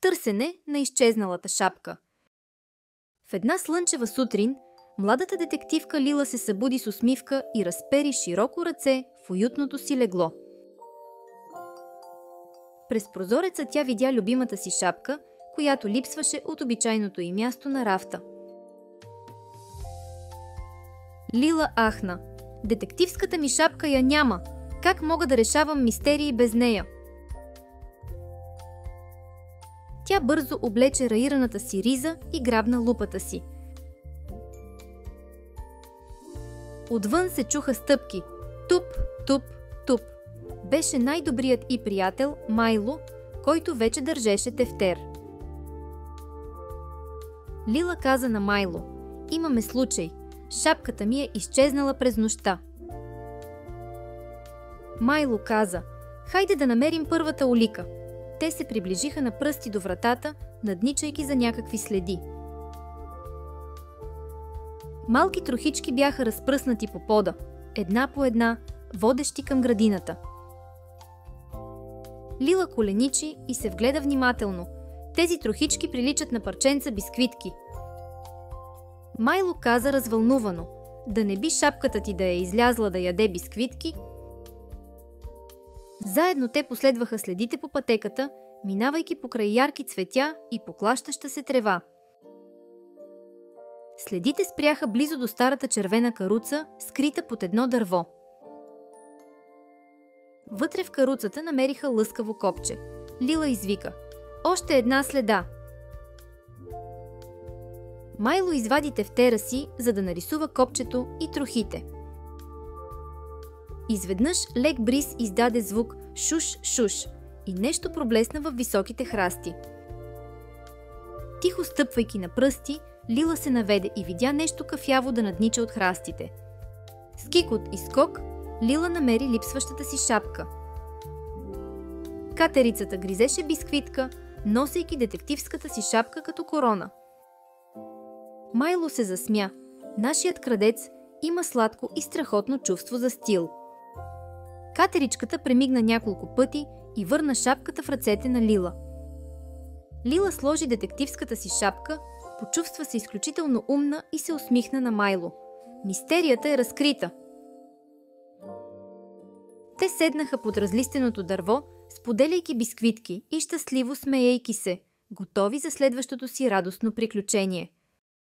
търсене на изчезналата шапка. В една слънчева сутрин младата детективка Лила се събуди с усмивка и разпери широко ръце в уютното си легло. През прозореца тя видя любимата си шапка, която липсваше от обичайното й място на рафта. Лила ахна. Детективската ми шапка я няма. Как мога да решавам мистерии без нея? Тя бързо облече раираната си риза и грабна лупата си. Отвън се чуха стъпки. Туп, туп, туп. Беше най-добрият и приятел Майло, който вече държеше тефтер. Лила каза на Майло: имаме случай. Шапката ми е изчезнала през нощта. Майло каза: хайде да намерим първата улика. Те се приближиха на пръсти до вратата, надничайки за някакви следи. Малки трохички бяха разпръснати по пода, една по една, водещи към градината. Лила коленичи и се вгледа внимателно. Тези трохички приличат на парченца бисквитки. Майло каза развълнувано: да не би шапката ти да е излязла да яде бисквитки? Заедно те последваха следите по пътеката, минавайки покрай ярки цветя и поклащаща се трева. Следите спряха близо до старата червена каруца, скрита под едно дърво. Вътре в каруцата намериха лъскаво копче. Лила извика: още една следа! Майло извади тефтера си, за да нарисува копчето и трохите. Изведнъж лек бриз издаде звук шуш-шуш и нещо проблесна във високите храсти. Тихо стъпвайки на пръсти, Лила се наведе и видя нещо кафяво да наднича от храстите. С кикот и скок Лила намери липсващата си шапка. Катерицата гризеше бисквитка, носейки детективската си шапка като корона. Майло се засмя. Нашият крадец има сладко и страхотно чувство за стил. Катеричката премигна няколко пъти и върна шапката в ръцете на Лила. Лила сложи детективската си шапка, почувства се изключително умна и се усмихна на Майло. Мистерията е разкрита! Те седнаха под разлистеното дърво, споделяйки бисквитки и щастливо смеейки се, готови за следващото си радостно приключение.